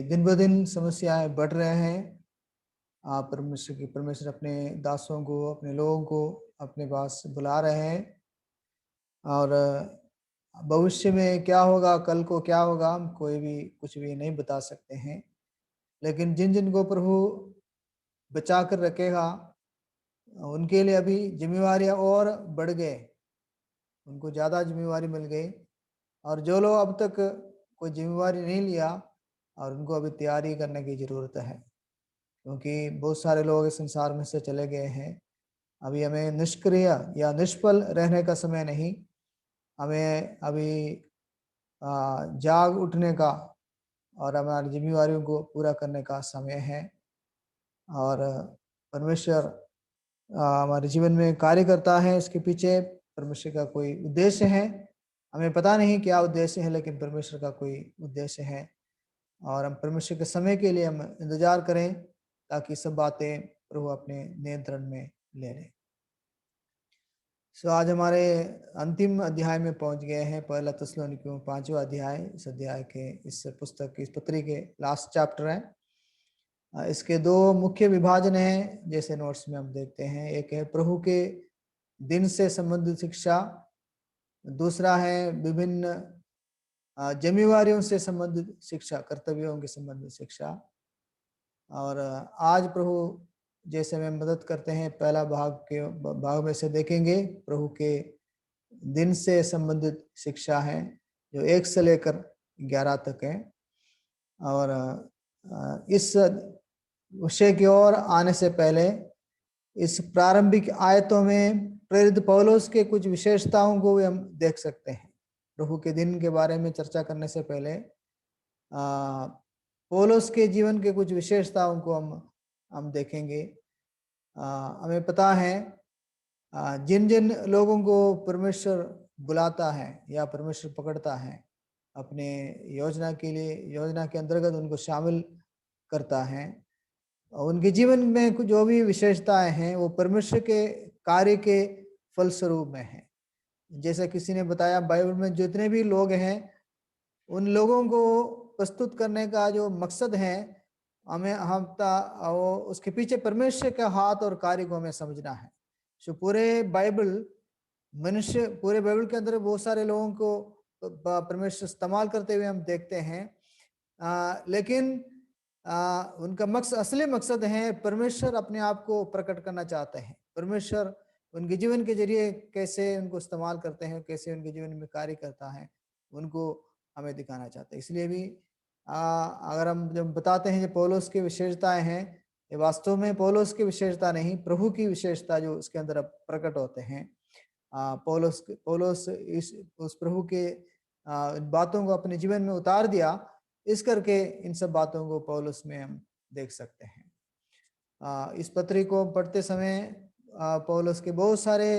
दिन ब दिन समस्याएं बढ़ रहे हैं। परमेश्वर अपने दासों को, अपने लोगों को अपने पास बुला रहे हैं। और भविष्य में क्या होगा, कल को क्या होगा, हम कोई भी कुछ भी नहीं बता सकते हैं। लेकिन जिन जिन को प्रभु बचा कर रखेगा, उनके लिए अभी जिम्मेवारियां और बढ़ गए, उनको ज़्यादा जिम्मेवारी मिल गई। और जो लोग अब तक कोई जिम्मेवारी नहीं लिया, और उनको अभी तैयारी करने की ज़रूरत है, क्योंकि बहुत सारे लोग इस संसार में से चले गए हैं। अभी हमें निष्क्रिय या निष्फल रहने का समय नहीं, हमें अभी जाग उठने का और हमारी जिम्मेवारियों को पूरा करने का समय है। और परमेश्वर हमारे जीवन में कार्य करता है, इसके पीछे परमेश्वर का कोई उद्देश्य है। हमें पता नहीं क्या उद्देश्य है, लेकिन परमेश्वर का कोई उद्देश्य है। और हम परमेश्वर के समय के लिए हम इंतजार करें, ताकि सब बातें प्रभु अपने नियंत्रण में ले लें। आज हमारे अंतिम अध्याय में पहुंच गए हैं, पहला थिस्सलुनीकियों 5वां अध्याय। इस अध्याय के, इस पुस्तक की, इस पत्री के लास्ट चैप्टर है। इसके दो मुख्य विभाजन हैं, जैसे नोट्स में हम देखते हैं। एक है प्रभु के दिन से संबंधित शिक्षा, दूसरा है विभिन्न जिम्मेवारियों से संबंधित शिक्षा, कर्तव्यों के संबंधित शिक्षा। और आज प्रभु जैसे में मदद करते हैं, पहला भाग में से देखेंगे, प्रभु के दिन से संबंधित शिक्षा है, जो 1 से लेकर 11 तक है। और इस विषय की ओर आने से पहले, इस प्रारंभिक आयतों में प्रेरित पौलुस के कुछ विशेषताओं को भी हम देख सकते हैं। प्रभु के दिन के बारे में चर्चा करने से पहले पौलुस के जीवन के कुछ विशेषताओं को हम देखेंगे। हमें पता है, जिन जिन लोगों को परमेश्वर बुलाता है या परमेश्वर पकड़ता है अपने योजना के लिए, योजना के अंतर्गत उनको शामिल करता है, उनके जीवन में कुछ जो भी विशेषताएं हैं, वो परमेश्वर के कार्य के फलस्वरूप में है। जैसे किसी ने बताया, बाइबल में जितने भी लोग हैं, उन लोगों को प्रस्तुत करने का जो मकसद है, वो उसके पीछे परमेश्वर का हाथ और कार्य को हमें समझना है। सो पूरे बाइबल के अंदर बहुत सारे लोगों को परमेश्वर इस्तेमाल करते हुए हम देखते हैं। लेकिन उनका असली मकसद है, परमेश्वर अपने आप को प्रकट करना चाहते हैं। परमेश्वर उनके जीवन के जरिए कैसे उनको इस्तेमाल करते हैं, कैसे उनके जीवन में कार्य करता है, उनको हमें दिखाना चाहते हैं। इसलिए भी अगर हम जब बताते हैं जो पौलुस की विशेषताएं हैं, ये वास्तव में पौलुस की विशेषता नहीं, प्रभु की विशेषता जो इसके अंदर प्रकट होते हैं। पौलुस उस प्रभु के बातों को अपने जीवन में उतार दिया, इस करके इन सब बातों को पौलुस में हम देख सकते हैं। इस पत्री को पढ़ते समय पौलुस के बहुत सारे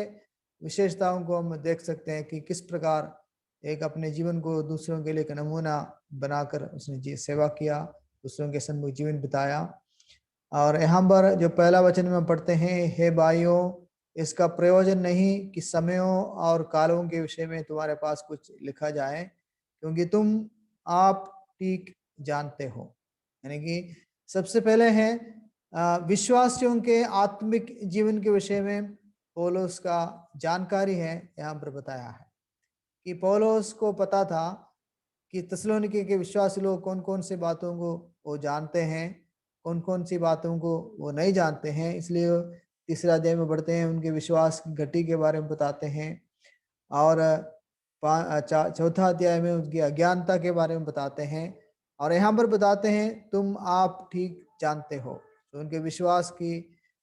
विशेषताओं को हम देख सकते हैं कि किस प्रकार एक अपने जीवन को दूसरों के लिए एक नमूना बनाकर उसने सेवा किया, दूसरों के सन्मुख जीवन बिताया। और यहाँ पर जो पहला वचन में पढ़ते हैं, हे भाइयों, इसका प्रयोजन नहीं कि समयों और कालों के विषय में तुम्हारे पास कुछ लिखा जाए, क्योंकि तुम आप ठीक जानते हो। यानी कि सबसे पहले है विश्वासियों के आत्मिक जीवन के विषय में पौलुस का जानकारी है, यहाँ पर बताया है कि पौलुस को पता था कि थिस्सलुनीके के विश्वासी लोग कौन कौन सी बातों को वो जानते हैं, कौन कौन सी बातों को वो नहीं जानते हैं। इसलिए तीसरा अध्याय में बढ़ते हैं, उनके विश्वास की घटी के बारे में बताते हैं। और चौथा अध्याय में उनकी अज्ञानता के बारे में बताते हैं। और यहाँ पर बताते हैं, तुम आप ठीक जानते हो। तो उनके विश्वास की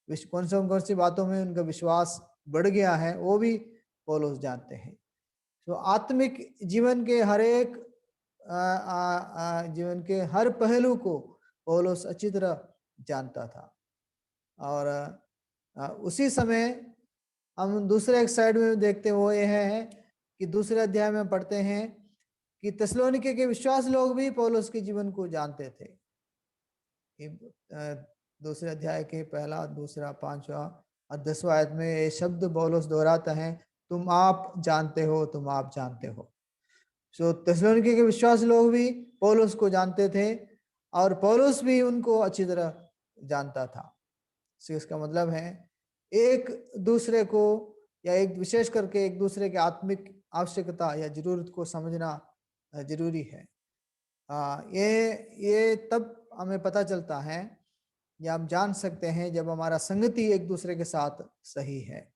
कौन सी बातों में उनका विश्वास बढ़ गया है, वो भी पौलुस जानते हैं। तो आत्मिक जीवन के जीवन के हर पहलू को पौलुस अच्छी तरह जानता था। और उसी समय हम दूसरे एक साइड में देखते हैं, वो यह है कि दूसरे अध्याय में पढ़ते हैं कि थिस्सलुनीके के विश्वास लोग भी पौलुस के जीवन को जानते थे। दूसरे अध्याय के पहला, दूसरा, 5वां और 10वां आयत में ये शब्द पौलुस दोहराता है, तुम आप जानते हो, तुम आप जानते हो। सो थिस्सलुनीके के विश्वास लोग भी पौलुस को जानते थे। और पौलुस भी उनको अच्छी तरह जानता था। इसका मतलब है एक दूसरे को या एक विशेष करके एक दूसरे के आत्मिक आवश्यकता या जरूरत को समझना जरूरी है। ये तब हमें पता चलता है या हम जान सकते हैं जब हमारा संगति एक दूसरे के साथ सही है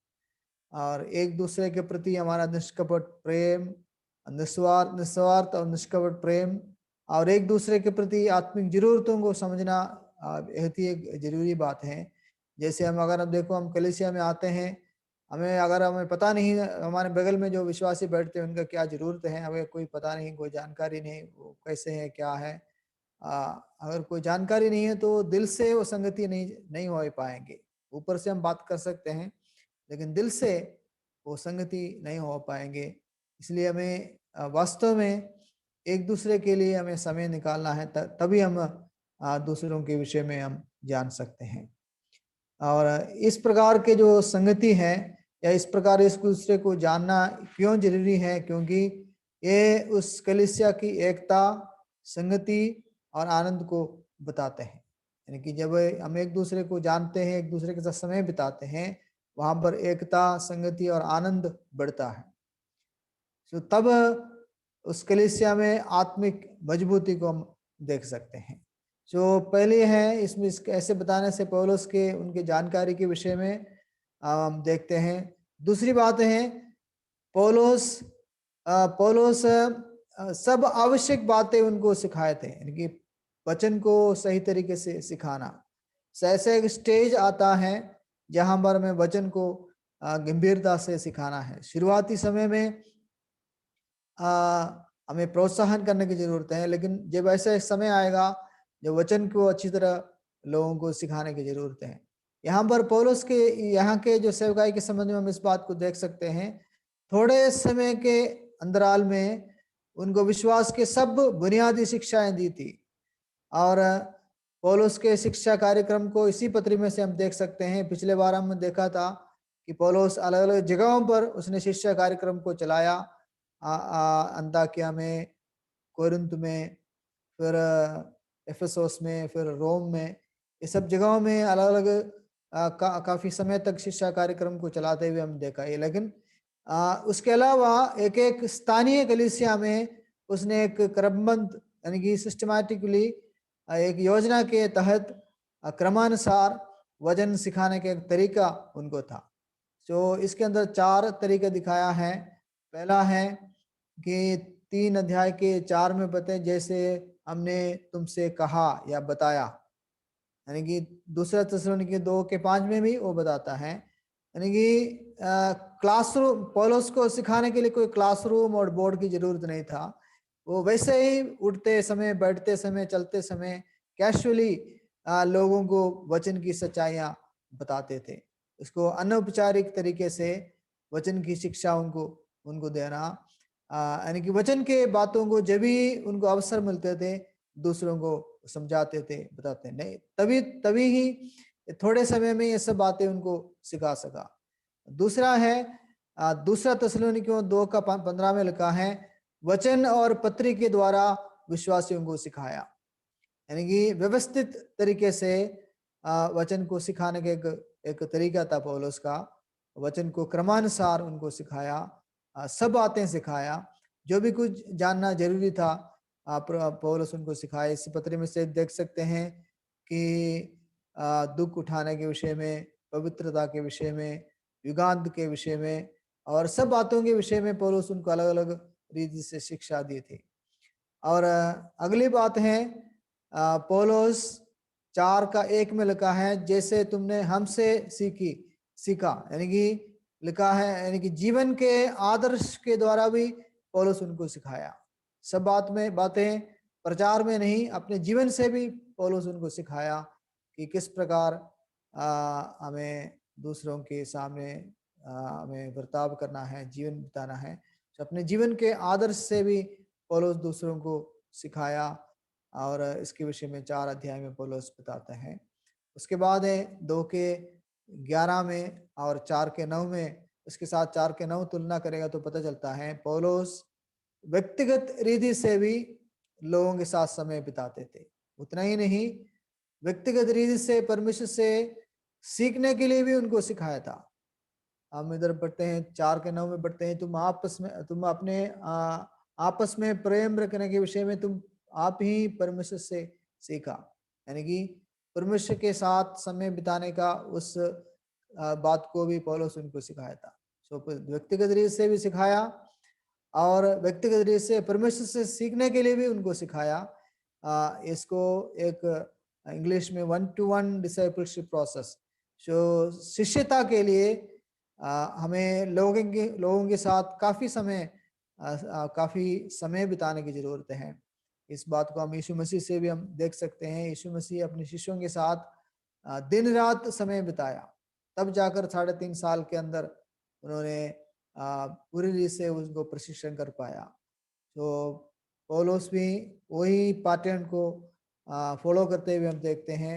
और एक दूसरे के प्रति हमारा निष्कपट प्रेम, निस्वार्थ और निष्कपट प्रेम और एक दूसरे के प्रति आत्मिक जरूरतों को समझना बहुत ही एक जरूरी बात है। जैसे अगर हम देखो, हम कलीसिया में आते हैं, हमें पता नहीं हमारे बगल में जो विश्वासी बैठते हैं उनका क्या जरूरत है, हमें कोई पता नहीं, कोई जानकारी नहीं वो कैसे है क्या है। अगर कोई जानकारी नहीं है तो दिल से वो संगति नहीं हो पाएंगे। ऊपर से हम बात कर सकते हैं लेकिन दिल से वो संगति नहीं हो पाएंगे। इसलिए हमें वास्तव में एक दूसरे के लिए हमें समय निकालना है, तभी हम दूसरों के विषय में हम जान सकते हैं। और इस प्रकार के जो संगति है या इस प्रकार इस दूसरे को जानना क्यों जरूरी है, क्योंकि ये उस कलीसिया की एकता, संगति और आनंद को बताते हैं। यानी कि जब हम एक दूसरे को जानते हैं, एक दूसरे के साथ समय बिताते हैं, वहां पर एकता, संगति और आनंद बढ़ता है। तो तब उस कलीसिया में आत्मिक मजबूती को हम देख सकते हैं। जो पहले है इसमें ऐसे बताने से पौलुस के उनके जानकारी के विषय में हम देखते हैं। दूसरी बात है पौलुस सब आवश्यक बातें उनको सिखाए थे, यानी कि वचन को सही तरीके से सिखाना। ऐसे एक स्टेज आता है जहां पर हमें वचन को गंभीरता से सिखाना है। शुरुआती समय में हमें प्रोत्साहन करने की जरूरत है, लेकिन जब ऐसा समय आएगा जब वचन को अच्छी तरह लोगों को सिखाने की जरूरत है। यहाँ पर पौलुस के यहाँ के जो सेवकाई के संबंध में हम इस बात को देख सकते हैं। थोड़े समय के अंतराल में उनको विश्वास के सब बुनियादी शिक्षाएं दी थी और पौलुस के शिक्षा कार्यक्रम को इसी पत्री में से हम देख सकते हैं। पिछले बार हमने देखा था कि पौलुस अलग अलग जगहों पर उसने शिक्षा कार्यक्रम को चलाया, अंताकिया में, कोरिन्थ में, फिर एफेसोस में, फिर रोम में, ये सब जगहों में अलग अलग काफी समय तक शिक्षा कार्यक्रम को चलाते हुए हम देखा है। लेकिन उसके अलावा एक एक स्थानीय कलीसिया में उसने एक क्रमबद्ध यानी कि सिस्टमैटिकली एक योजना के तहत क्रमानुसार वचन सिखाने का एक तरीका उनको था। तो इसके अंदर 4 तरीके दिखाया है। पहला है कि 3 अध्याय के 4 में बताए, जैसे हमने तुमसे कहा या बताया, यानी कि दूसरा थिस्सलुनीके 2 के 5 में भी वो बताता है। यानी कि क्लासरूम, पौलुस को सिखाने के लिए कोई क्लासरूम और बोर्ड की जरूरत नहीं था। वो वैसे ही उठते समय, बैठते समय, चलते समय कैजुअली लोगों को वचन की सच्चाइयां बताते थे। इसको अनौपचारिक तरीके से वचन की शिक्षा उनको देना, यानी कि वचन के बातों को जब भी उनको अवसर मिलते थे दूसरों को समझाते थे, बताते नहीं, तभी ही थोड़े समय में ये सब बातें उनको सिखा सका। दूसरा है दूसरा थिस्सलुनीकियों 2 का 15 में लिखा है, वचन और पत्री के द्वारा विश्वासियों को सिखाया। यानी कि व्यवस्थित तरीके से वचन को सिखाने के एक तरीका था पौलुस का। वचन को क्रमानुसार उनको सिखाया, सब बातें सिखाया, जो भी कुछ जानना जरूरी था पौलुस उनको सिखाया। इस पत्र में से देख सकते हैं कि दुख उठाने के विषय में, पवित्रता के विषय में, युगांत के विषय में और सब बातों के विषय में पौलुस उनको अलग अलग रीति से शिक्षा दी थी। और अगली बात है पौलुस 4 का 1 में लिखा है, जैसे तुमने हमसे सीखा, यानी कि लिखा है, यानी कि जीवन के आदर्श के द्वारा भी पौलुस उनको सिखाया। सब बातें प्रचार में नहीं, अपने जीवन से भी पौलुस उनको सिखाया कि किस प्रकार हमें दूसरों के सामने हमें बर्ताव करना है, जीवन बिताना है। तो अपने जीवन के आदर्श से भी पौलुस दूसरों को सिखाया और इसके विषय में 4 अध्याय में पौलुस बताते हैं। उसके बाद है 2 के 11 में और 4 के 9 में, इसके साथ 4 के 9 तुलना करेगा तो पता चलता है पौलुस व्यक्तिगत रीति से भी लोगों के साथ समय बिताते थे। उतना ही नहीं, व्यक्तिगत रीति से परमेश्वर से सीखने के लिए भी उनको सिखाया था। हम इधर पढ़ते हैं 4 के 9 में पढ़ते हैं, तुम अपने आपस में प्रेम रखने के विषय में तुम आप ही परमेश्वर से सीखा। यानी कि परमेश्वर के साथ समय बिताने का उस बात को भी पौलुस उनको सिखाया था। सो व्यक्तिगत रीति से भी सिखाया और व्यक्तिगत रीति से परमेश्वर से सीखने के लिए भी उनको सिखाया। इसको एक इंग्लिश में 1-to-1 डिसाइपलशिप प्रोसेस, जो शिष्यता के लिए हमें लोगों के साथ काफी समय बिताने की जरूरत है। इस बात को हम यीशु मसीह से भी हम देख सकते हैं। यीशु मसीह अपने शिष्यों के साथ दिन रात समय बिताया, तब जाकर 3.5 साल के अंदर उन्होंने पूरी रीति से उसको प्रशिक्षण कर पाया। तो पौलुस भी वही पैटर्न को फॉलो करते हुए हम देखते हैं।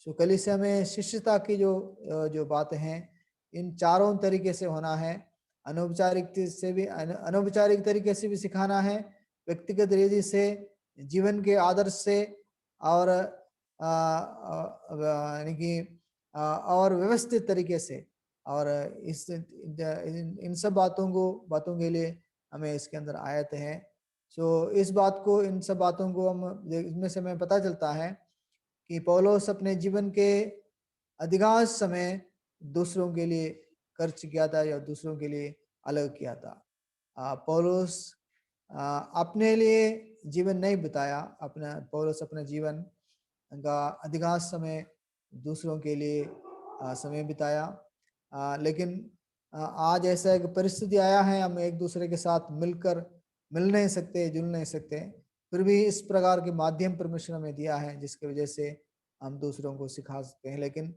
सो कलीसिया में शिष्यता की जो बातें हैं, इन चारों तरीके से होना है। अनौपचारिक तरीके से भी सिखाना है, व्यक्तिगत रीति से, जीवन के आदर्श से, और यानी कि और व्यवस्थित तरीके से। और इन सब बातों के लिए हमें इसके अंदर आयत है। सो इन सब बातों को हम इसमें से हमें पता चलता है कि पौलुस अपने जीवन के अधिकांश समय दूसरों के लिए खर्च किया था या दूसरों के लिए अलग किया था। पौलुस अपने लिए जीवन नहीं बिताया। पौलुस अपना जीवन का अधिकांश समय दूसरों के लिए समय बिताया। लेकिन आज ऐसा एक परिस्थिति आया है, हम एक दूसरे के साथ मिल नहीं सकते, जुल नहीं सकते। फिर भी इस प्रकार के माध्यम परमेश्वर हमें दिया है जिसकी वजह से हम दूसरों को सिखा सकते हैं। लेकिन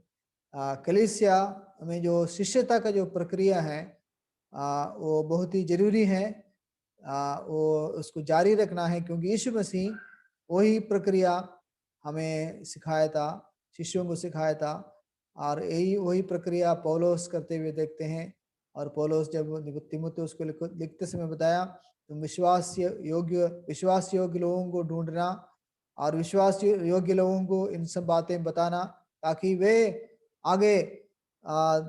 कलीसिया में जो शिष्यता का जो प्रक्रिया है वो बहुत ही जरूरी है। वो उसको जारी रखना है, क्योंकि यीशु मसीह वही प्रक्रिया हमें सिखाया था, शिष्यों को सिखाया था। और यही वही प्रक्रिया पौलुस करते हुए देखते हैं। और पौलुस जब तीमुथियुस को लिखते समय बताया, तुम विश्वास योग्य लोगों को ढूंढना और विश्वास योग्य लोगों को इन सब बातें बताना, ताकि वे आगे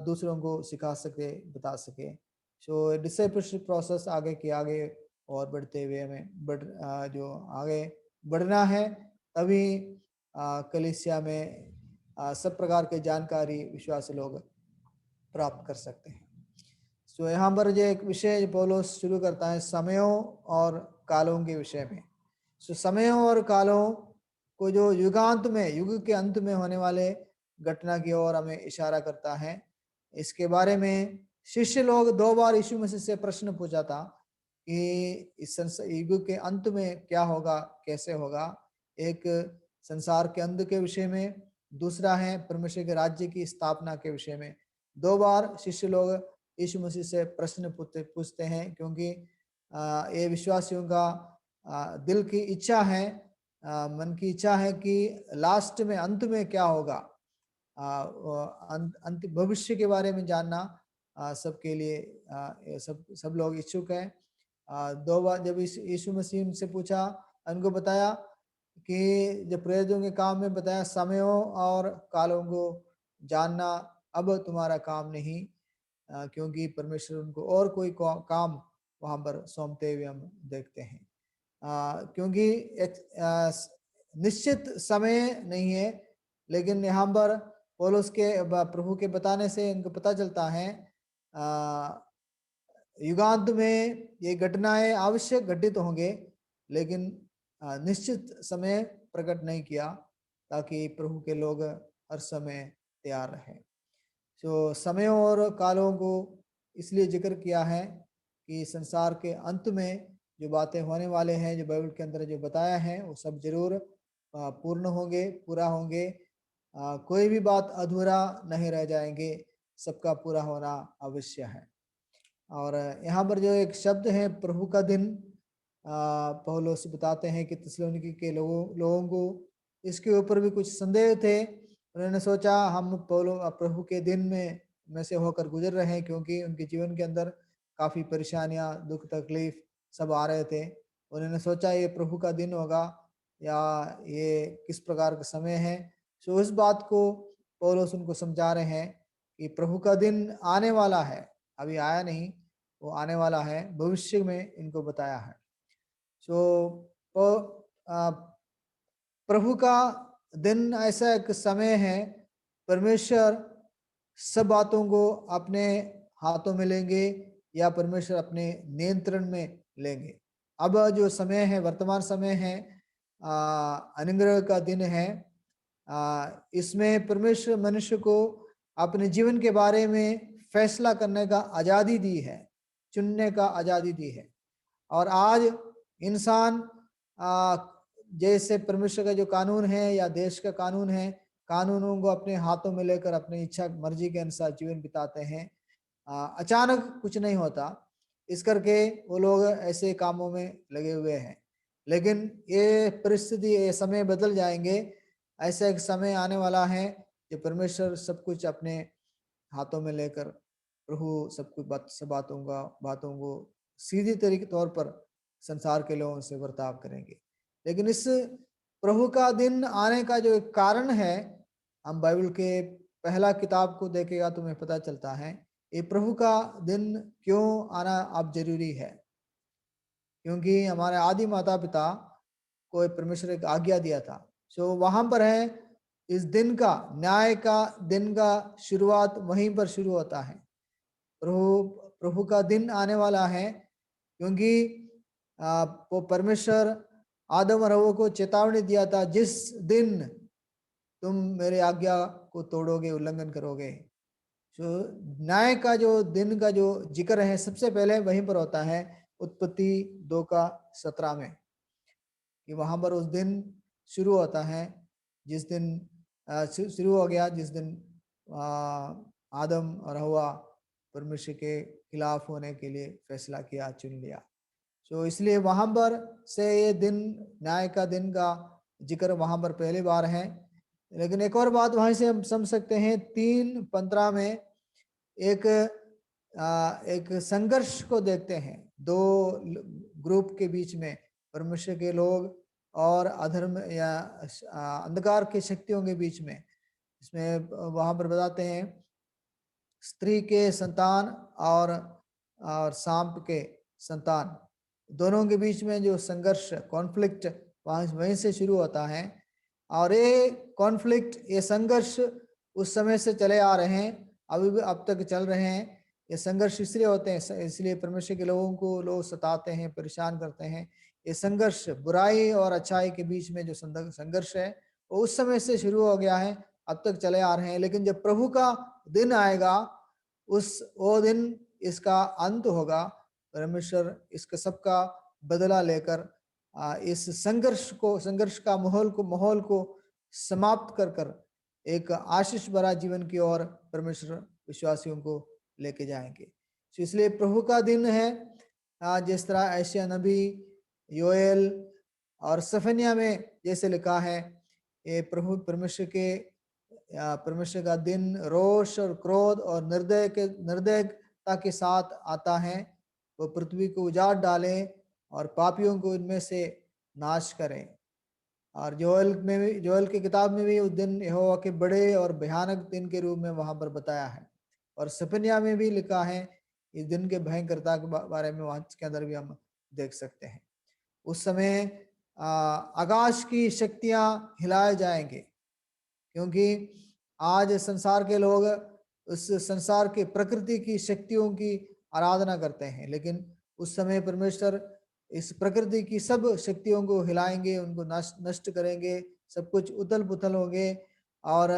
दूसरों को सिखा सके, बता सके। सो डिसाइपलशिप प्रोसेस आगे और बढ़ते हुए हमें जो आगे बढ़ना है, तभी कलीसिया में सब प्रकार के जानकारी विश्वासी लोग प्राप्त कर सकते हैं। सो यहाँ पर जो एक विषय पौलुस शुरू करता है समयों और कालों के विषय में। सो समयों और कालों को जो युग के अंत में होने वाले घटना की ओर हमें इशारा करता है। इसके बारे में शिष्य लोग 2 बार यीशु मसीह से प्रश्न पूछा था कि इस युग के अंत में क्या होगा, कैसे होगा। एक संसार के अंत के विषय में, दूसरा है परमेश्वर के राज्य की स्थापना के विषय में। 2 बार शिष्य लोग यीशु मसीह से प्रश्न पूछते हैं, क्योंकि ये विश्वासियों का दिल की इच्छा है, मन की इच्छा है कि लास्ट में, अंत में क्या होगा। अंत भविष्य के बारे में जानना सबके लिए सब लोग इच्छुक हैं। 2 बार जब यीशु मसीह उनसे पूछा, उनको बताया कि जब प्रेरितों के काम में बताया, समयों और कालों को जानना अब तुम्हारा काम नहीं, क्योंकि परमेश्वर उनको और कोई काम वहां पर सौंपते हुए हम देखते हैं। क्योंकि एक निश्चित समय नहीं है, लेकिन यहाँ पर पौलुस के प्रभु के बताने से इनको पता चलता है युगांत में ये घटनाएं आवश्यक घटित होंगे, लेकिन निश्चित समय प्रकट नहीं किया, ताकि प्रभु के लोग हर समय तैयार रहे। तो समयों और कालों को इसलिए जिक्र किया है कि संसार के अंत में जो बातें होने वाले हैं, जो बाइबल के अंदर जो बताया है, वो सब जरूर पूर्ण होंगे, पूरा होंगे। कोई भी बात अधूरा नहीं रह जाएंगे, सबका पूरा होना अवश्य है। और यहाँ पर जो एक शब्द है प्रभु का दिन, पौलुस बताते हैं कि थिस्सलुनीके के लोगों को इसके ऊपर भी कुछ संदेह थे। उन्होंने सोचा हम प्रभु के दिन में से होकर गुजर रहे हैं, क्योंकि उनके जीवन के अंदर काफी परेशानियां, दुख, तकलीफ सब आ रहे थे। उन्होंने सोचा ये प्रभु का दिन होगा, या ये किस प्रकार का समय है। सो इस बात को पौलुस उनको समझा रहे हैं कि प्रभु का दिन आने वाला है, अभी आया नहीं, वो आने वाला है, भविष्य में इनको बताया है। सो प्रभु का दिन ऐसा एक समय है, परमेश्वर सब बातों को अपने हाथों में लेंगे या परमेश्वर अपने नियंत्रण में लेंगे। अब जो समय है, वर्तमान समय है, अनुग्रह का दिन है। इसमें परमेश्वर मनुष्य को अपने जीवन के बारे में फैसला करने का आज़ादी दी है, चुनने का आज़ादी दी है। और आज इंसान जैसे परमेश्वर का जो कानून है या देश का कानून है, कानूनों को अपने हाथों में लेकर अपनी इच्छा मर्जी के अनुसार जीवन बिताते हैं। अचानक कुछ नहीं होता, इस करके वो लोग ऐसे कामों में लगे हुए हैं। लेकिन ये परिस्थिति, ये समय बदल जाएंगे। ऐसा एक समय आने वाला है कि परमेश्वर सब कुछ अपने हाथों में लेकर प्रभु सब कुछ सब बातों को सीधी तरीके तौर पर संसार के लोगों से बर्ताव करेंगे। लेकिन इस प्रभु का दिन आने का जो एक कारण है, हम बाइबल के पहला किताब को देखेगा तो हमें पता चलता है ये प्रभु का दिन क्यों आना अब जरूरी है। क्योंकि हमारे आदि माता पिता को परमेश्वर एक आज्ञा दिया था। सो वहां पर है इस दिन का, न्याय का दिन का शुरुआत वहीं पर शुरू होता है। प्रभु प्रभु का दिन आने वाला है, क्योंकि वो परमेश्वर आदम और हव्वा को चेतावनी दिया था, जिस दिन तुम मेरे आज्ञा को तोड़ोगे, उल्लंघन करोगे। तो न्याय का जो दिन का जो जिक्र है सबसे पहले वहीं पर होता है, उत्पत्ति 2:17 में, कि वहां पर उस दिन शुरू होता है जिस दिन शुरू हो गया, जिस दिन आदम और हव्वा परमेश्वर के खिलाफ होने के लिए फैसला किया, चुन लिया। तो इसलिए वहां पर से ये दिन, न्याय का दिन का जिक्र वहां पर पहली बार है। लेकिन एक और बात वहां से हम समझ सकते हैं, 3:15 में एक संघर्ष को देखते हैं, दो ग्रुप के बीच में, परमेश्वर के लोग और अधर्म या अंधकार की शक्तियों के बीच में। इसमें वहां पर बताते हैं स्त्री के संतान और सांप के संतान, दोनों के बीच में जो संघर्ष, कॉन्फ्लिक्ट वहीं से शुरू होता है। और ये कॉन्फ्लिक्ट, ये संघर्ष उस समय से चले आ रहे हैं, अभी भी अब तक चल रहे हैं। ये संघर्ष इसलिए होते हैं, इसलिए परमेश्वर के लोगों को लोग सताते हैं, परेशान करते हैं। ये संघर्ष बुराई और अच्छाई के बीच में जो संघर्ष है, वो उस समय से शुरू हो गया है, अब तक चले आ रहे हैं। लेकिन जब प्रभु का दिन आएगा, वो दिन इसका अंत होगा। परमेश्वर इसका सबका बदला लेकर इस संघर्ष का माहौल को समाप्त कर कर एक आशीष भरा जीवन की ओर परमेश्वर विश्वासियों को लेके जाएंगे। तो इसलिए प्रभु का दिन है, जिस तरह एशिया नबी, योएल और सफनिया में जैसे लिखा है, ये प्रभु परमेश्वर का दिन रोष और क्रोध और निर्दयता के साथ आता है। वो पृथ्वी को उजाड़ डाले और पापियों को इनमें से नाश करें। और जोएल की किताब में भी उस दिन यहोवा के बड़े और भयानक दिन के रूप में वहां पर बताया है। और सपनिया में भी लिखा है इस दिन के भयंकरता के बारे में, वहां के अंदर भी हम देख सकते हैं। उस समय आकाश की शक्तियां हिलाए जाएंगे, क्योंकि आज संसार के लोग उस संसार के प्रकृति की शक्तियों की आराधना करते हैं। लेकिन उस समय परमेश्वर इस प्रकृति की सब शक्तियों को हिलाएंगे, उनको नष्ट करेंगे, सब कुछ उथल पुथल होंगे। और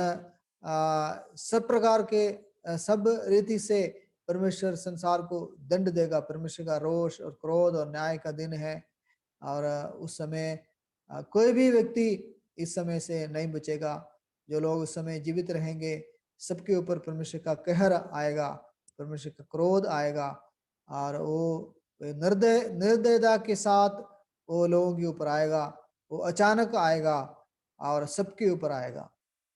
सब प्रकार के सब रीति से परमेश्वर संसार को दंड देगा। परमेश्वर का रोष और क्रोध और न्याय का दिन है। और उस समय कोई भी व्यक्ति इस समय से नहीं बचेगा। जो लोग उस समय जीवित रहेंगे, सबके ऊपर परमेश्वर का कहर आएगा, परमेश्वर का क्रोध आएगा। और वो निर्दयता के साथ वो लोगों के ऊपर आएगा, वो अचानक आएगा और सबके ऊपर आएगा।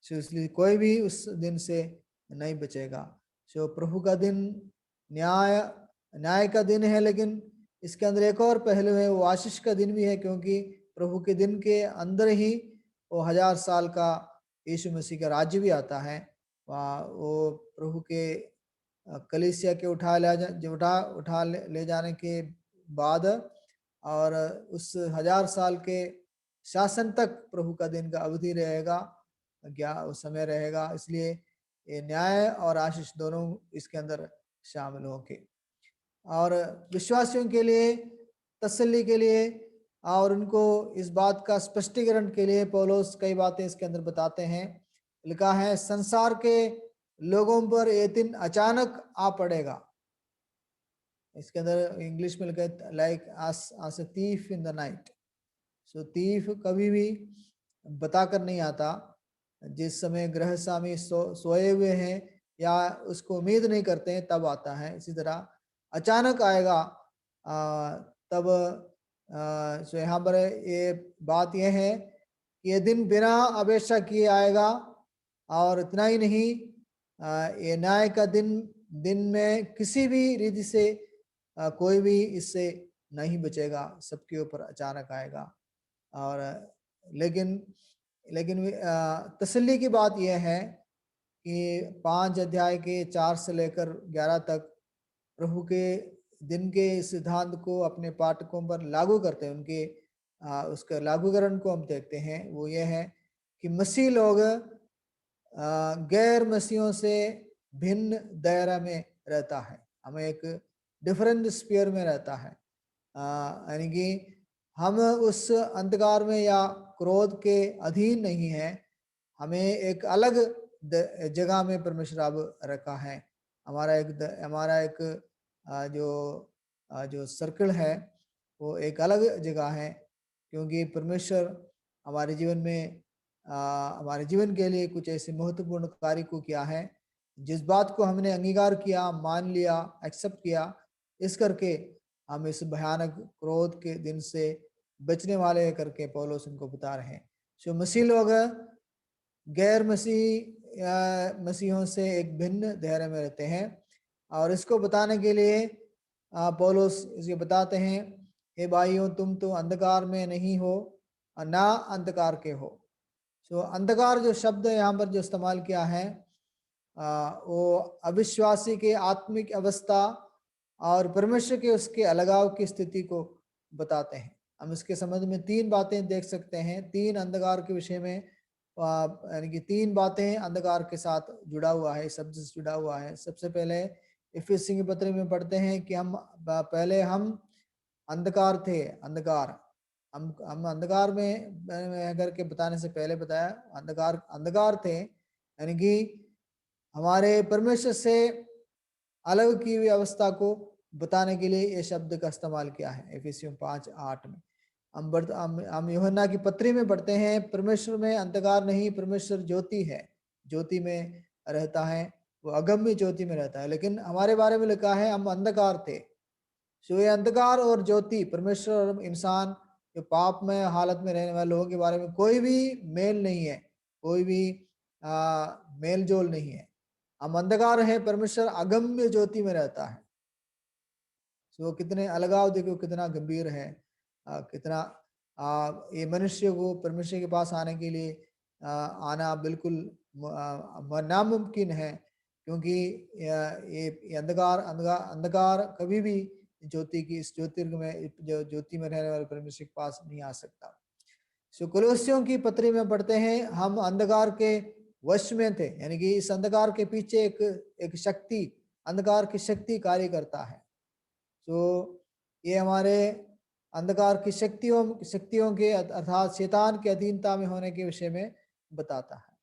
सो इसलिए कोई भी उस दिन से नहीं बचेगा। सो प्रभु का दिन न्याय का दिन है, लेकिन इसके अंदर एक और पहलू है, वो आशीष का दिन भी है, क्योंकि प्रभु के दिन के अंदर ही वो 1000 साल का यीशु मसीह का राज्य भी आता है। वहाँ वो प्रभु के कलीसिया के उठा ले जाने के बाद और उस 1000 साल के शासन तक प्रभु का दिन का अवधि रहेगा, क्या उस समय रहेगा। इसलिए ये न्याय और आशीष दोनों इसके अंदर शामिल होंगे। और विश्वासियों के लिए तसल्ली के लिए और उनको इस बात का स्पष्टीकरण के लिए पौलुस कई बातें इसके अंदर बताते हैं। लिखा है, संसार के लोगों पर ये दिन अचानक आ पड़ेगा। इसके अंदर इंग्लिश में लिखा है like as a thief in the night। सो तीफ कभी भी बताकर नहीं आता। जिस समय गृह स्वामी सोए हुए हैं या उसको उम्मीद नहीं करते हैं तब आता है। इसी तरह अचानक आएगा। तब सो यहाँ पर ये बात यह है कि ये दिन बिना अपेक्षा किए आएगा। और इतना ही नहीं, ये न्याय का दिन में किसी भी रीति से कोई भी इससे नहीं बचेगा, सबके ऊपर अचानक आएगा। और लेकिन तसल्ली की बात यह है कि 5 अध्याय के 4 से लेकर 11 तक प्रभु के दिन के सिद्धांत को अपने पाठकों पर लागू करते हैं। उनके उसका लागूकरण को हम देखते हैं। वो ये है कि मसीह लोग गैर मसीहों से भिन्न दायरा में रहता है, हमें एक डिफरेंट स्फीयर में रहता है। यानी कि हम उस अंधकार में या क्रोध के अधीन नहीं है, हमें एक अलग जगह में परमेश्वर अब रखा है। हमारा एक जो सर्कल है वो एक अलग जगह है, क्योंकि परमेश्वर हमारे जीवन में हमारे जीवन के लिए कुछ ऐसे महत्वपूर्ण कार्य को किया है जिस बात को हमने अंगीकार किया, मान लिया, एक्सेप्ट किया। इस करके हम इस भयानक क्रोध के दिन से बचने वाले करके पौलुस उनको बता रहे हैं। जो मसीह लोग गैर मसीहों से एक भिन्न दायरे में रहते हैं। और इसको बताने के लिए पौलुस इसके बताते हैं, हे भाइयों, तुम तो अंधकार में नहीं हो और ना अंधकार के हो। तो अंधकार जो शब्द यहाँ पर जो इस्तेमाल किया है वो अविश्वासी के आत्मिक अवस्था और परमेश्वर के उसके अलगाव की स्थिति को बताते हैं। हम इसके संबंध में 3 बातें देख सकते हैं। 3 अंधकार के विषय में, यानी कि 3 बातें अंधकार के साथ जुड़ा हुआ है, शब्द से जुड़ा हुआ है। सबसे पहले इफिसियों की पत्री में पढ़ते हैं कि हम अंधकार थे। हम अंधकार में करके बताने से पहले बताया अंधकार थे, यानी कि हमारे परमेश्वर से अलग की हुई अवस्था को बताने के लिए ये शब्द का इस्तेमाल किया है। इफिसियों 5:8 में हम यूहन्ना की पत्री में पढ़ते हैं, परमेश्वर में अंधकार नहीं, परमेश्वर ज्योति है, ज्योति में रहता है, वो अगम्य ज्योति में रहता है। लेकिन हमारे बारे में लिखा है हम अंधकार थे। सो ये अंधकार और ज्योति, परमेश्वर और इंसान, जो पाप में हालत में रहने वाले लोगों के बारे में कोई भी मेल नहीं है, कोई भी मेल जोल नहीं है। हम अंधकार है, परमेश्वर अगम्य ज्योति में रहता है। सो कितने अलगाव देखो, कितना गंभीर है। कितना ये मनुष्य को परमेश्वर के पास आने के लिए आना बिल्कुल नामुमकिन है, क्योंकि ये अंधकार कभी भी ज्योति की इस ज्योति में रहने वाले परमेश्वर के पास नहीं आ सकता। सो कोलोसियों की पत्री में पढ़ते हैं हम अंधकार के वश में थे, यानी कि इस अंधकार के पीछे एक शक्ति, अंधकार की शक्ति कार्य करता है। तो ये हमारे अंधकार की शक्तियों के अर्थात शैतान के अधीनता में होने के विषय में बताता है।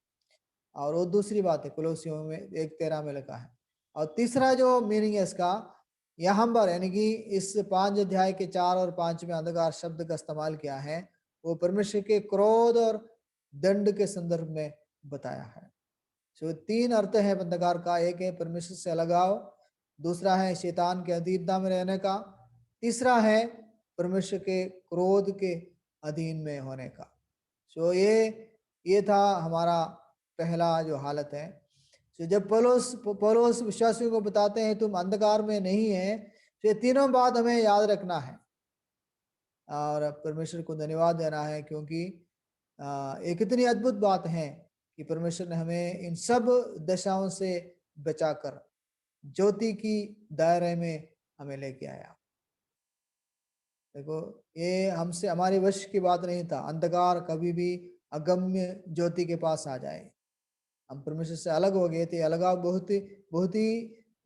और वो दूसरी बात है कोलोसियों में 1:13 में लिखा है। और तीसरा जो मीनिंग है इसका यहाँ पर, यानी कि इस 5 अध्याय के 4 और 5 में अंधकार शब्द का इस्तेमाल किया है, वो परमेश्वर के क्रोध और दंड के संदर्भ में बताया है। सो 3 अर्थ है अंधकार का। एक है परमेश्वर से अलगाव, दूसरा है शैतान के अधीनता में रहने का, तीसरा है परमेश्वर के क्रोध के अधीन में होने का। सो ये था हमारा पहला जो हालत है। तो जब पौलुस विश्वासियों को बताते हैं तुम अंधकार में नहीं है, तो ये तीनों बात हमें याद रखना है। और परमेश्वर को धन्यवाद देना है, क्योंकि एक इतनी अद्भुत बात है कि परमेश्वर ने हमें इन सब दशाओं से बचाकर ज्योति की दायरे में हमें लेके आया। देखो, ये हमसे हमारे वश की बात नहीं था। अंधकार कभी भी अगम्य ज्योति के पास आ जाए, हम परमेश्वर से अलग हो गए थे। अलगाव बहुत ही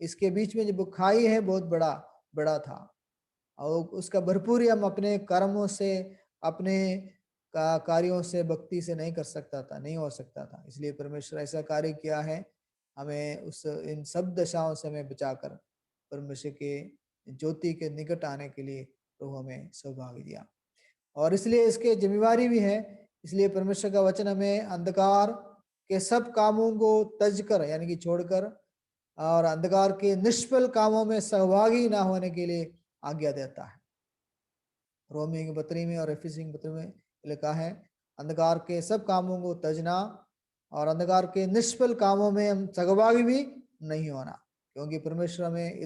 इसके बीच में जो खाई है बहुत बड़ा था, और उसका भरपूर हम अपने कर्मों से, अपने कार्यों से, भक्ति से नहीं कर सकता था, नहीं हो सकता था। इसलिए परमेश्वर ऐसा कार्य किया है, हमें उस इन सब दशाओं से हमें बचाकर परमेश्वर के ज्योति के निकट आने के लिए प्रभु हमें सौभाग्य दिया। और इसलिए इसके जिम्मेवारी भी है। इसलिए परमेश्वर का वचन हमें अंधकार के सब कामों को तज कर, यानी कि छोड़कर, और अंधकार के निष्फल कामों में सहभागी ना होने के लिए आज्ञा देता है। रोमी की पत्री में और एफिसी की पत्री में लिखा है, अंधकार के सब कामों को तजना और अंधकार के निष्फल कामों में हम सहभागी भी नहीं होना, क्योंकि परमेश्वर हमें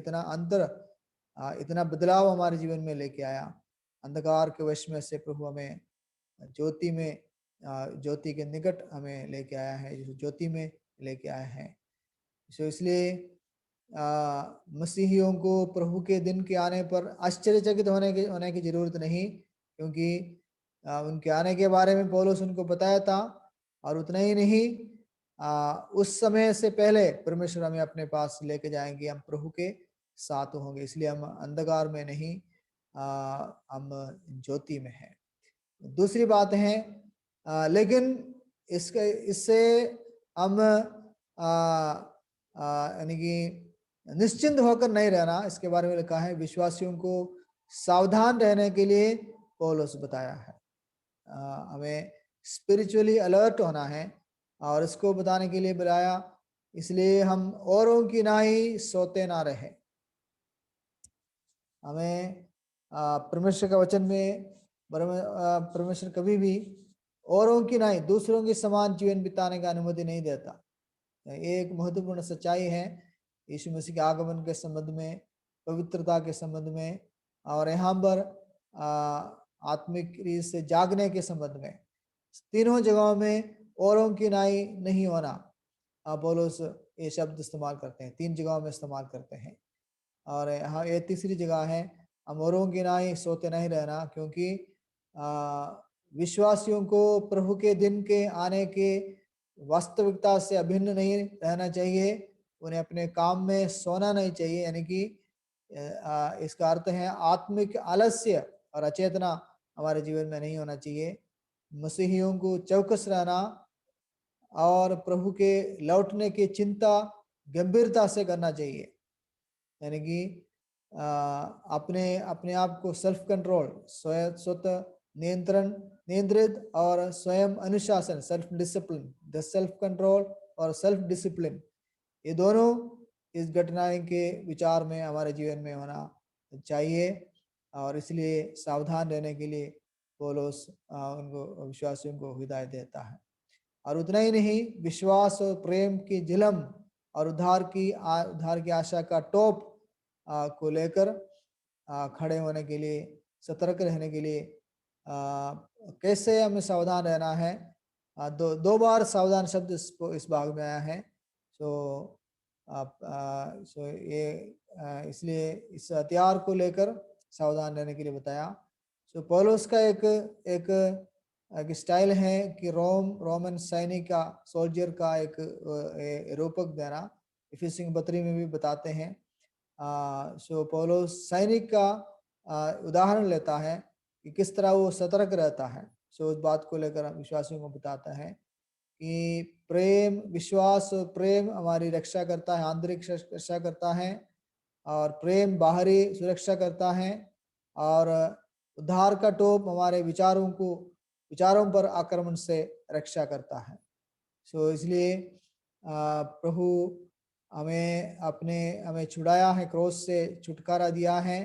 इतना बदलाव हमारे जीवन में लेके आया। अंधकार के वश में से प्रभु हमें ज्योति के निकट हमें लेके आया है, ज्योति में लेके आया है। इसलिए मसीहियों को प्रभु के दिन के आने पर आश्चर्यचकित होने की जरूरत नहीं, क्योंकि उनके आने के बारे में पौलुस उनको बताया था। और उतना ही नहीं, उस समय से पहले परमेश्वर हमें अपने पास लेके जाएंगे, हम प्रभु के साथ होंगे। इसलिए हम अंधकार में नहीं, हम ज्योति में हैं। दूसरी बात है, लेकिन इससे हम यानी कि निश्चिंत होकर नहीं रहना। इसके बारे में लिखा है, विश्वासियों को सावधान रहने के लिए पौलुस बताया है। हमें स्पिरिचुअली अलर्ट होना है, और इसको बताने के लिए बुलाया। इसलिए हम औरों की नाई सोते ना रहे। हमें परमेश्वर का वचन में परमेश्वर कभी भी औरों की नाई, दूसरों के समान जीवन बिताने का अनुमति नहीं देता। एक महत्वपूर्ण सच्चाई है यीशु मसीह के आगमन के संबंध में, पवित्रता के संबंध में, और यहाँ पर आत्मिक रीत से जागने के संबंध में। तीनों जगहों में औरों की नाई नहीं होना, पौलुस ये शब्द इस्तेमाल करते हैं, 3 जगहों में इस्तेमाल करते हैं। और यहाँ ये तीसरी जगह है, हम औरों की नाई सोते नहीं रहना, क्योंकि विश्वासियों को प्रभु के दिन के आने के वास्तविकता से अभिन्न नहीं रहना चाहिए। उन्हें अपने काम में सोना नहीं चाहिए, यानी कि इसका अर्थ है आत्मिक आलस्य और अचेतना हमारे जीवन में नहीं होना चाहिए। मसीहियों को चौकस रहना और प्रभु के लौटने की चिंता गंभीरता से करना चाहिए, यानी कि अपने अपने आप को सेल्फ कंट्रोल, स्वतः नियंत्रित और स्वयं अनुशासन, self discipline, the self control और सेल्फ डिसिप्लिन, ये दोनों इस घटनाएं के विचार में हमारे जीवन में होना चाहिए। और इसलिए सावधान रहने के लिए पौलुस उनको विश्वासियों को हिदायत देता है। और उतना ही नहीं, विश्वास और प्रेम की झिलम और उद्धार की आशा का टोप को लेकर खड़े होने के लिए, सतर्क रहने के लिए कैसे हमें सावधान रहना है। दो बार सावधान शब्द इस भाग में आया है। ये इसलिए इस हथियार को लेकर सावधान रहने के लिए बताया। पौलुस का एक स्टाइल है कि रोमन सैनिक का, सोल्जर का एक रूपक देना। इफिसी बत्री में भी बताते हैं। पौलुस सैनिक का उदाहरण लेता है कि किस तरह वो सतर्क रहता है। उस बात को लेकर विश्वासियों को बताता है कि प्रेम, विश्वास और प्रेम हमारी रक्षा करता है, आंतरिक रक्षा करता है, और प्रेम बाहरी सुरक्षा करता है, और उद्धार का टोप हमारे विचारों पर आक्रमण से रक्षा करता है। इसलिए प्रभु हमें छुड़ाया है, क्रोस से छुटकारा दिया है।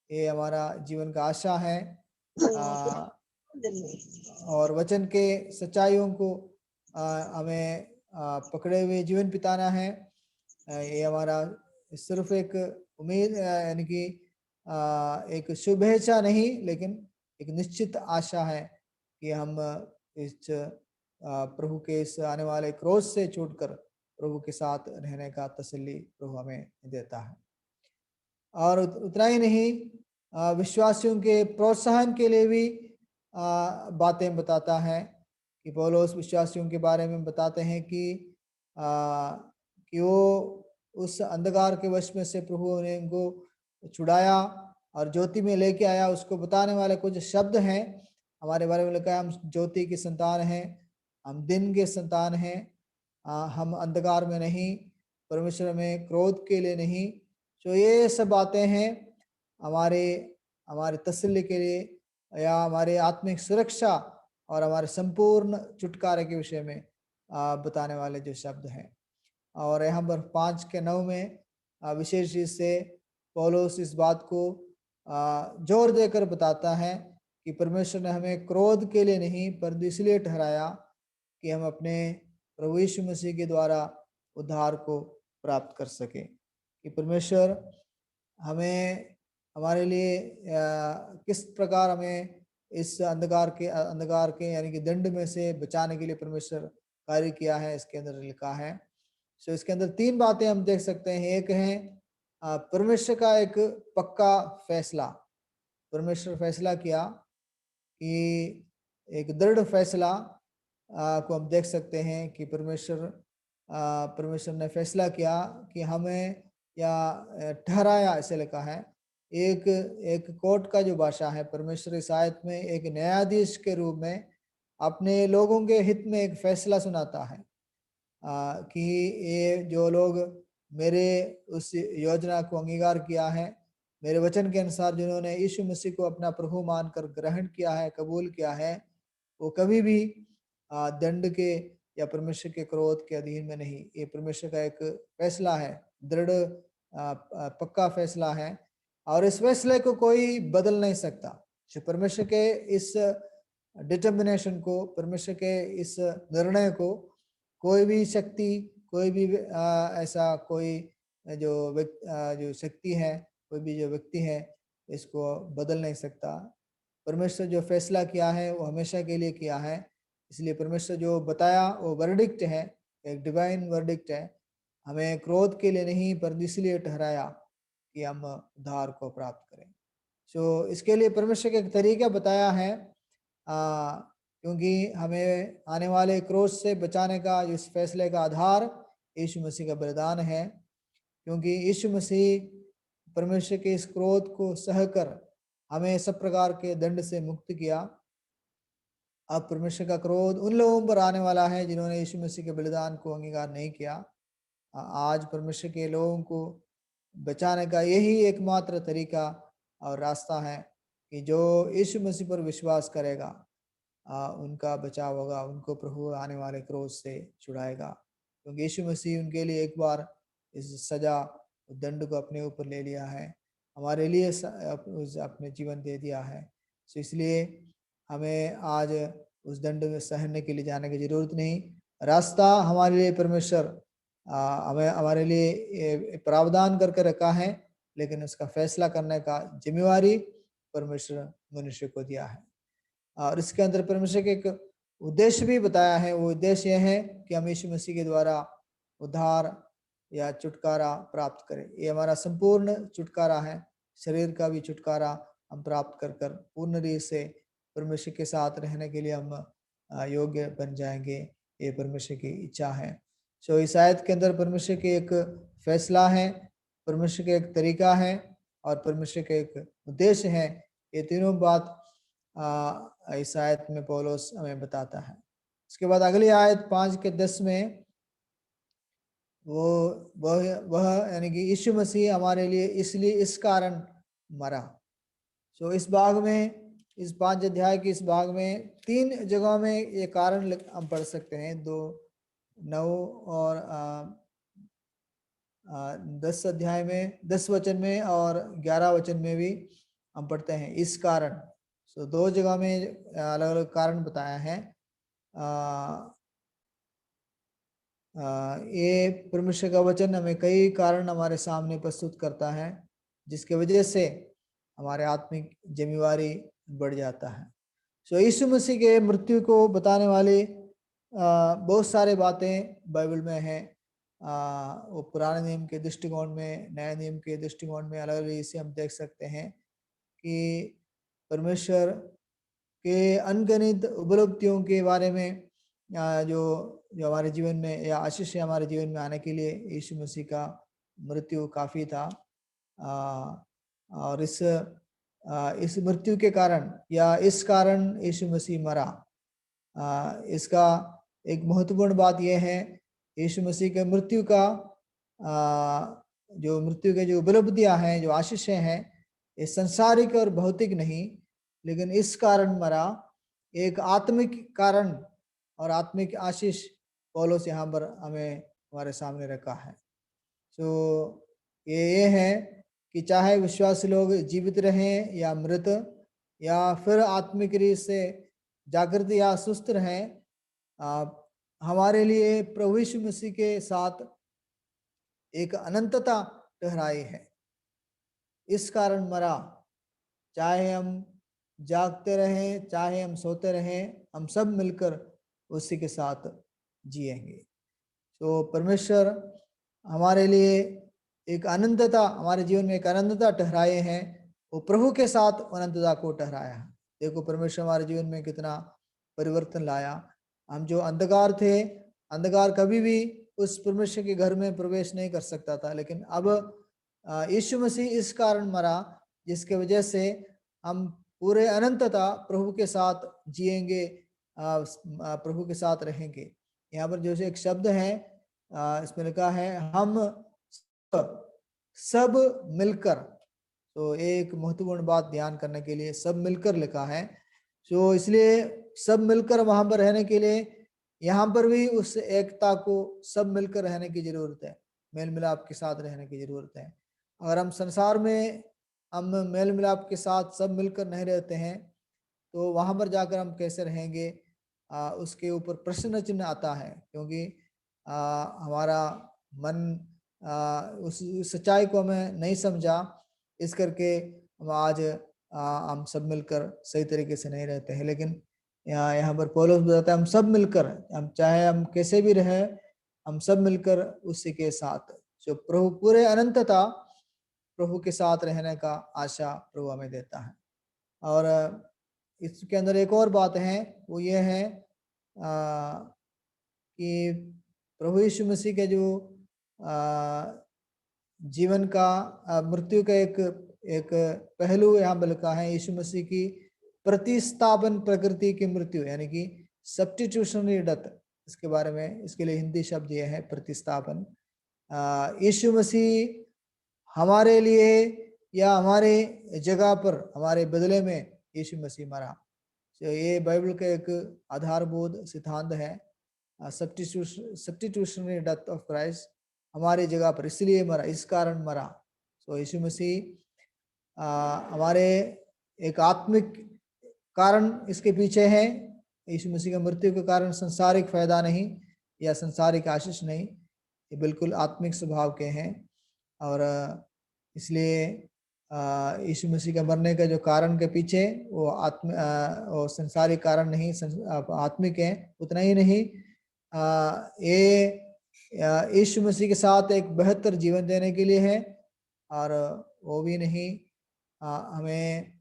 ये हमारा जीवन का आशा है। और वचन के सच्चाइयों को हमें पकड़े हुए जीवन बिताना है। ये हमारा सिर्फ एक उम्मीद, यानी कि एक शुभेच्छा नहीं, लेकिन एक निश्चित आशा है कि हम इस प्रभु के इस आने वाले क्रोध से छूटकर प्रभु के साथ रहने का तसल्ली प्रभु हमें देता है। और उतना ही नहीं, विश्वासियों के प्रोत्साहन के लिए भी बातें बताता है कि पौलुस विश्वासियों के बारे में बताते हैं कि वो उस अंधकार के वश में से प्रभु ने इनको छुड़ाया और ज्योति में लेके आया। उसको बताने वाले कुछ शब्द हैं। हमारे बारे में लिखा है, हम ज्योति की संतान हैं, हम दिन के संतान हैं, हम अंधकार में नहीं, परमेश्वर में क्रोध के लिए नहीं। तो ये सब बातें हैं हमारे हमारे तसल्ली के लिए या हमारे आत्मिक सुरक्षा और हमारे संपूर्ण छुटकारे के विषय में बताने वाले जो शब्द हैं। और यहाँ पर 5:9 में विशेष रूप से पौलुस इस बात को जोर देकर बताता है कि परमेश्वर ने हमें क्रोध के लिए नहीं पर इसलिए ठहराया कि हम अपने प्रभु यीशु मसीह के द्वारा उद्धार को प्राप्त कर सके। कि परमेश्वर हमें हमारे लिए किस प्रकार हमें इस अंधकार के यानी कि दंड में से बचाने के लिए परमेश्वर कार्य किया है, इसके अंदर लिखा है। सो इसके अंदर 3 बातें हम देख सकते हैं। एक है परमेश्वर का एक पक्का फैसला। परमेश्वर फैसला किया कि एक दृढ़ फैसला को हम देख सकते हैं कि परमेश्वर ने फैसला किया कि हमें या ठहराया, ऐसे लिखा है। एक कोर्ट का जो भाषा है, परमेश्वर इस आयत में एक न्यायाधीश के रूप में अपने लोगों के हित में एक फैसला सुनाता है कि ये जो लोग मेरे उस योजना को अंगीकार किया है, मेरे वचन के अनुसार जिन्होंने यीशु मसीह को अपना प्रभु मानकर ग्रहण किया है, कबूल किया है, वो कभी भी दंड के या परमेश्वर के क्रोध के अधीन में नहीं। ये परमेश्वर का एक फैसला है, दृढ़ पक्का फैसला है और इस फैसले को कोई बदल नहीं सकता। परमेश्वर के इस डिटर्मिनेशन को, परमेश्वर के इस निर्णय को कोई भी शक्ति, कोई भी ऐसा कोई जो शक्ति है, कोई भी जो व्यक्ति है, इसको बदल नहीं सकता। परमेश्वर जो फैसला किया है वो हमेशा के लिए किया है। इसलिए परमेश्वर जो बताया वो वर्डिक्ट है, एक डिवाइन वर्डिक्ट है। हमें क्रोध के लिए नहीं पर इसलिए ठहराया कि हम उद्धार को प्राप्त करें। सो इसके लिए परमेश्वर का एक तरीका बताया है, क्योंकि हमें आने वाले क्रोध से बचाने का इस फैसले का आधार यीशु मसीह का बलिदान है। क्योंकि यीशु मसीह परमेश्वर के इस क्रोध को सहकर हमें सब प्रकार के दंड से मुक्त किया। अब परमेश्वर का क्रोध उन लोगों पर आने वाला है जिन्होंने यीशु मसीह के बलिदान को अंगीकार नहीं किया। आज परमेश्वर के लोगों को बचाने का यही एकमात्र तरीका और रास्ता है कि जो यीशु मसीह पर विश्वास करेगा उनका बचाव होगा, उनको प्रभु आने वाले क्रोध से छुड़ाएगा। क्योंकि यीशु मसीह उनके लिए एक बार इस सजा दंड को अपने ऊपर ले लिया है, हमारे लिए अपने जीवन दे दिया है। तो इसलिए हमें आज उस दंड में सहने के लिए जाने की जरूरत नहीं। रास्ता हमारे लिए परमेश्वर हमें हमारे लिए प्रावधान करके रखा है, लेकिन उसका फैसला करने का जिम्मेवारी परमेश्वर मनुष्य को दिया है। और इसके अंदर परमेश्वर के एक उद्देश्य भी बताया है। वो उद्देश्य यह है कि हम यीशु मसीह के द्वारा उद्धार या छुटकारा प्राप्त करें। ये हमारा संपूर्ण छुटकारा है, शरीर का भी छुटकारा हम प्राप्त कर कर पूर्ण रीति से परमेश्वर के साथ रहने के लिए हम योग्य बन जाएंगे। ये परमेश्वर की इच्छा है। सो इस आयत के अंदर परमेश्वर के एक फैसला है, परमेश्वर का एक तरीका है और परमेश्वर का एक उद्देश्य है। ये तीनों बात इस आयत में पौलुस हमें बताता है। इसके बाद अगली आयत 5:10 में वह यानी कि यीशु मसीह हमारे लिए इसलिए इस कारण मरा। सो इस भाग में, इस 5 अध्याय के इस भाग में 3 जगहों में ये कारण हम पढ़ सकते हैं। 2, 9 और 10 अध्याय में 10 वचन में और 11 वचन में भी हम पढ़ते हैं इस कारण। सो 2 जगह में अलग अलग कारण बताया है। ये परमेश्वर का वचन हमें कई कारण हमारे सामने प्रस्तुत करता है, जिसके वजह से हमारे आत्मिक जिम्मेवारी बढ़ जाता है। सो यीशु मसीह के मृत्यु को बताने वाली बहुत सारे बातें बाइबल में हैं। वो पुराने नियम के दृष्टिकोण में, नए नियम के दृष्टिकोण में अलग अलग इसे हम देख सकते हैं कि परमेश्वर के अनगिनत उपलब्धियों के बारे में जो जो हमारे जीवन में या आशीष हमारे जीवन में आने के लिए यीशु मसीह का मृत्यु काफ़ी था। और इस मृत्यु के कारण या इस कारण यीशु मसीह मरा। इसका एक महत्वपूर्ण बात यह है, यीशु मसीह के मृत्यु का जो मृत्यु के जो उपलब्धियां हैं, जो आशीषें हैं, ये संसारिक और भौतिक नहीं, लेकिन इस कारण मरा, एक आत्मिक कारण और आत्मिक आशीष पौलुस यहाँ पर हमें हमारे सामने रखा है। तो ये है कि चाहे विश्वासी लोग जीवित रहें या मृत या फिर आत्मिक रीत से जागृत या सुस्त रहें, हमारे लिए प्रभु यीशु मसीह के साथ एक अनंतता ठहराई है। इस कारण मरा, चाहे हम जागते रहें, चाहे हम सोते रहें, हम सब मिलकर उसी के साथ जिएंगे। तो परमेश्वर हमारे लिए एक अनंतता, हमारे जीवन में एक अनंतता ठहराए हैं। वो प्रभु के साथ अनंतता को ठहराया है। देखो परमेश्वर हमारे जीवन में कितना परिवर्तन लाया। हम जो अंधकार थे, अंधकार कभी भी उस परमेश्वर के घर में प्रवेश नहीं कर सकता था, लेकिन अब यीशु मसीह इस कारण मरा जिसके वजह से हम पूरे अनंतता प्रभु के साथ जिएंगे, प्रभु के साथ रहेंगे। यहाँ पर जो एक शब्द है इसमें लिखा है हम सब मिलकर। तो एक महत्वपूर्ण बात ध्यान करने के लिए सब मिलकर लिखा है। तो इसलिए सब मिलकर वहां पर रहने के लिए यहाँ पर भी उस एकता को सब मिलकर रहने की जरूरत है, मेल मिलाप के साथ रहने की जरूरत है। अगर हम संसार में हम मेल मिलाप के साथ सब मिलकर नहीं रहते हैं तो वहां पर जाकर हम कैसे रहेंगे, उसके ऊपर प्रश्न चिन्ह आता है, क्योंकि हमारा मन उस सच्चाई को हमें नहीं समझा, इस करके हम आज हम सब मिलकर सही तरीके से नहीं रहते हैं। लेकिन यहाँ पर पौलुस बताता है हम सब मिलकर, हम चाहे हम कैसे भी रहे, हम सब मिलकर उसी के साथ, जो प्रभु पूरे अनंतता प्रभु के साथ रहने का आशा प्रभु हमें देता है। और इसके अंदर एक और बात है, वो ये है कि प्रभु यीशु मसीह के जो जीवन का मृत्यु का एक पहलू यहाँ पर लिखा है, यीशु मसीह की प्रतिस्थापन प्रकृति की मृत्यु, यानी कि सब्स्टिट्यूशनरी डेथ। इसके बारे में, इसके लिए हिंदी शब्द यह है प्रतिस्थापन। यीशु मसीह हमारे लिए या हमारे जगह पर, हमारे बदले में यीशु मसीह मरा। तो ये बाइबल का एक आधारभूत सिद्धांत है, सब्स्टिट्यूशनरी डेथ ऑफ क्राइस्ट, हमारे जगह पर इसलिए मरा, इस कारण मरा। तो यीशु मसीह हमारे एक आत्मिक कारण इसके पीछे है। यीशु मसीह का मृत्यु के कारण संसारिक फायदा नहीं या संसारिक आशीष नहीं, ये बिल्कुल आत्मिक स्वभाव के हैं। और इसलिए यीशु मसीह का मरने का जो कारण के पीछे वो वो संसारिक कारण नहीं, आत्मिक है। उतना ही नहीं, ये यीशु मसीह के साथ एक बेहतर जीवन देने के लिए है। और वो भी नहीं, हमें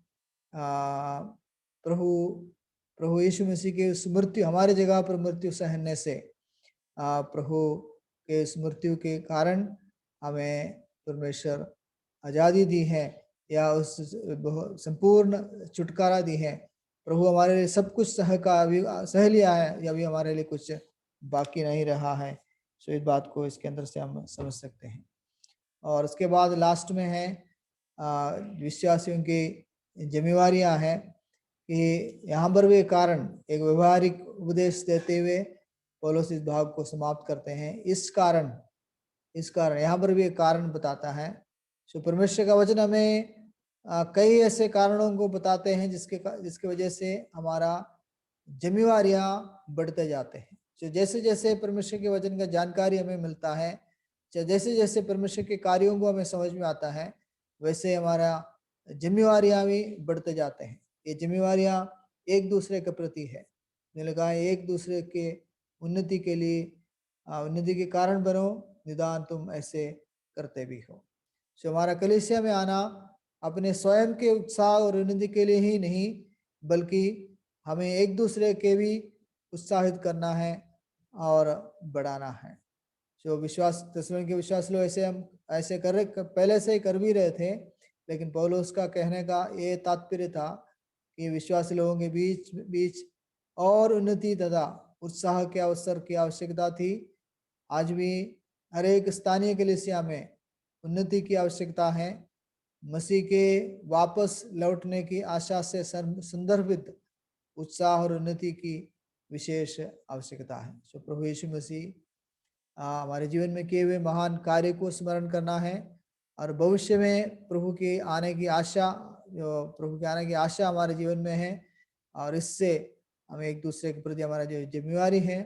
प्रभु यीशु मसीह के उस मृत्यु, हमारे जगह पर मृत्यु सहने से, प्रभु के उस मृत्यु के कारण हमें परमेश्वर आज़ादी दी है या उस संपूर्ण छुटकारा दी है। प्रभु हमारे लिए सब कुछ सह लिया है, या भी हमारे लिए कुछ बाकी नहीं रहा है। सो इस बात को इसके अंदर से हम समझ सकते हैं। और उसके बाद लास्ट में है विश्वासियों की जिम्मेवारियां हैं, कि यहाँ पर भी कारण एक व्यवहारिक उपदेश देते हुए पौलुस इस भाग को समाप्त करते हैं। इस कारण यहाँ पर भी एक कारण बताता है। सो परमेश्वर का वचन हमें कई ऐसे कारणों को बताते हैं जिसके वजह से हमारा जिम्मेवारियां बढ़ते जाते हैं। तो जैसे जैसे परमेश्वर के वचन का जानकारी हमें मिलता है, जैसे जैसे परमेश्वर के कार्यों को हमें समझ में आता है, वैसे हमारा जिम्मेवारियां भी बढ़ते जाते हैं। ये जिम्मेवारियां एक दूसरे के प्रति है। मैंने कहा एक दूसरे के उन्नति के लिए उन्नति के कारण बनो, निदान तुम ऐसे करते भी हो। सो हमारा कलीसिया में आना अपने स्वयं के उत्साह और उन्नति के लिए ही नहीं, बल्कि हमें एक दूसरे के भी उत्साहित करना है और बढ़ाना है। जो विश्वास तस्वीर के विश्वास लोग ऐसे हम ऐसे कर रहे, पहले से ही कर भी रहे थे, लेकिन पौलुस का कहने का ये तात्पर्य था कि विश्वासी लोगों के बीच बीच और उन्नति तथा उत्साह के अवसर की आवश्यकता थी। आज भी हर एक स्थानीय कलीसिया में उन्नति की आवश्यकता है। मसीह के वापस लौटने की आशा से संदर्भित उत्साह और उन्नति की विशेष आवश्यकता है। सो प्रभु यीशु मसीह हमारे जीवन में किए हुए महान कार्य को स्मरण करना है और भविष्य में प्रभु के आने की आशा, जो प्रभु के आने की आशा हमारे जीवन में है, और इससे हमें एक दूसरे के प्रति हमारा जो जिम्मेवारी है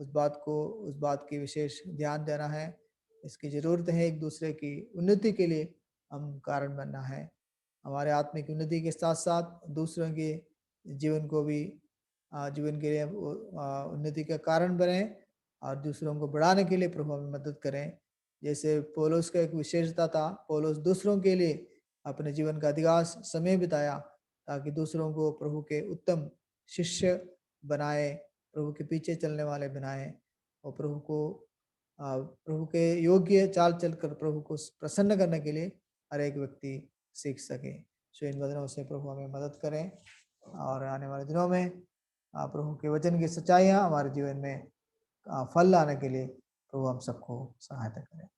उस बात की विशेष ध्यान देना है। इसकी जरूरत है, एक दूसरे की उन्नति के लिए हम कारण बनना है। हमारे आत्मिक उन्नति के साथ साथ दूसरों के जीवन को भी जीवन के लिए उन्नति का कारण बने और दूसरों को बढ़ाने के लिए प्रभु हमें मदद करें। जैसे पौलुस का एक विशेषता था, पौलुस दूसरों के लिए अपने जीवन का अधिकांश समय बिताया ताकि दूसरों को प्रभु के उत्तम शिष्य बनाए, प्रभु के पीछे चलने वाले बनाए और प्रभु के योग्य चाल चलकर प्रभु को प्रसन्न करने के लिए हर एक व्यक्ति सीख सके। सो इन वचनों से प्रभु हमें मदद करें और आने वाले दिनों में प्रभु के वचन की सच्चाइयाँ हमारे जीवन में फल लाने के लिए प्रभु हम सबको सहायता करें।